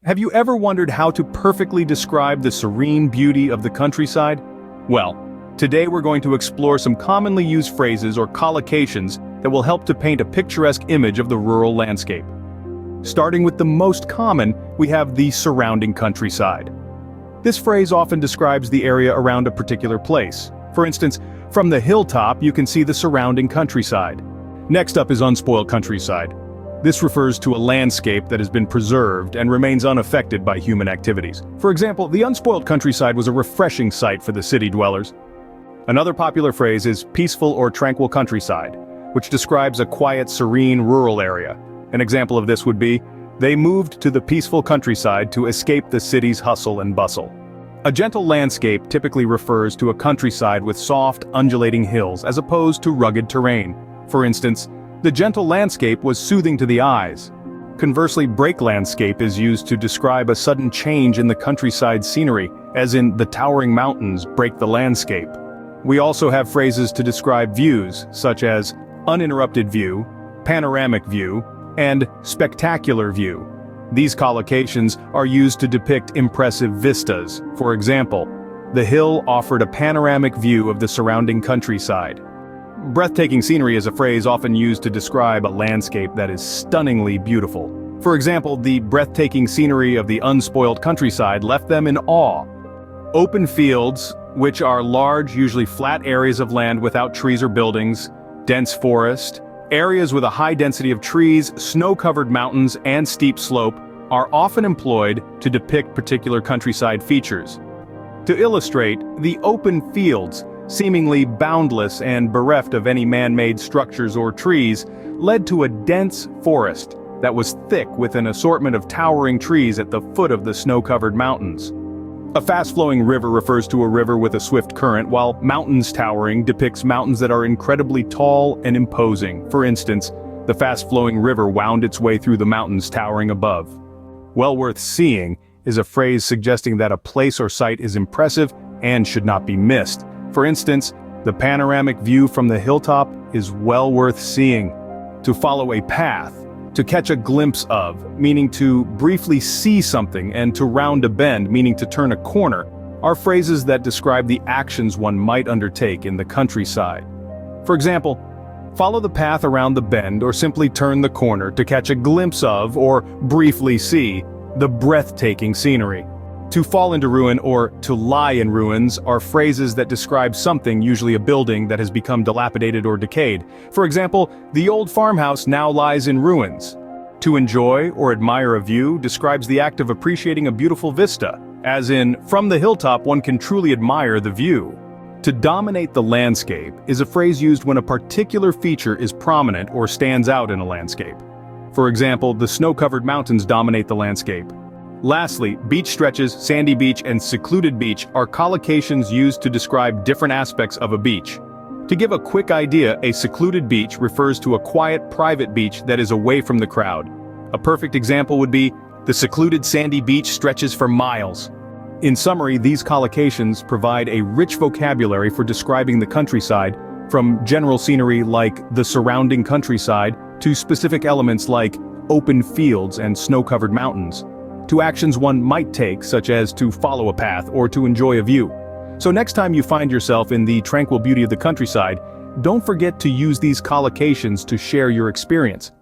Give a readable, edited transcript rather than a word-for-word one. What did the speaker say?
Have you ever wondered how to perfectly describe the serene beauty of the countryside? Well, today we're going to explore some commonly used phrases or collocations that will help to paint a picturesque image of the rural landscape. Starting with the most common, we have the surrounding countryside. This phrase often describes the area around a particular place. For instance, from the hilltop you can see the surrounding countryside. Next up is unspoilt countryside. This refers to a landscape that has been preserved and remains unaffected by human activities. For example, the unspoilt countryside was a refreshing sight for the city dwellers. Another popular phrase is peaceful or tranquil countryside, which describes a quiet, serene rural area. An example of this would be, they moved to the peaceful countryside to escape the city's hustle and bustle. A gentle landscape typically refers to a countryside with soft, undulating hills as opposed to rugged terrain. For instance, the gentle landscape was soothing to the eyes. Conversely, break landscape is used to describe a sudden change in the countryside scenery, as in the towering mountains break the landscape. We also have phrases to describe views, such as uninterrupted view, panoramic view, and spectacular view. These collocations are used to depict impressive vistas. For example, the hill offered a panoramic view of the surrounding countryside. Breathtaking scenery is a phrase often used to describe a landscape that is stunningly beautiful. For example, the breathtaking scenery of the unspoilt countryside left them in awe. Open fields, which are large, usually flat areas of land without trees or buildings, dense forest, areas with a high density of trees, snow-covered mountains, and steep slope, are often employed to depict particular countryside features. To illustrate, the open fields, seemingly boundless and bereft of any man-made structures or trees, led to a dense forest that was thick with an assortment of towering trees at the foot of the snow-covered mountains. A fast-flowing river refers to a river with a swift current, while mountains towering depicts mountains that are incredibly tall and imposing. For instance, the fast-flowing river wound its way through the mountains towering above. Well worth seeing is a phrase suggesting that a place or site is impressive and should not be missed. For instance, the panoramic view from the hilltop is well worth seeing. To follow a path, to catch a glimpse of, meaning to briefly see something, and to round a bend, meaning to turn a corner, are phrases that describe the actions one might undertake in the countryside. For example, follow the path around the bend or simply turn the corner to catch a glimpse of, or briefly see, the breathtaking scenery. To fall into ruin or to lie in ruins are phrases that describe something, usually a building, that has become dilapidated or decayed. For example, the old farmhouse now lies in ruins. To enjoy or admire a view describes the act of appreciating a beautiful vista, as in, from the hilltop one can truly admire the view. To dominate the landscape is a phrase used when a particular feature is prominent or stands out in a landscape. For example, the snow-covered mountains dominate the landscape. Lastly, beach stretches, sandy beach, and secluded beach are collocations used to describe different aspects of a beach. To give a quick idea, a secluded beach refers to a quiet, private beach that is away from the crowd. A perfect example would be, the secluded sandy beach stretches for miles. In summary, these collocations provide a rich vocabulary for describing the countryside, from general scenery like the surrounding countryside to specific elements like open fields and snow-covered mountains, to actions one might take, such as to follow a path or to enjoy a view. So next time you find yourself in the tranquil beauty of the countryside, don't forget to use these collocations to share your experience.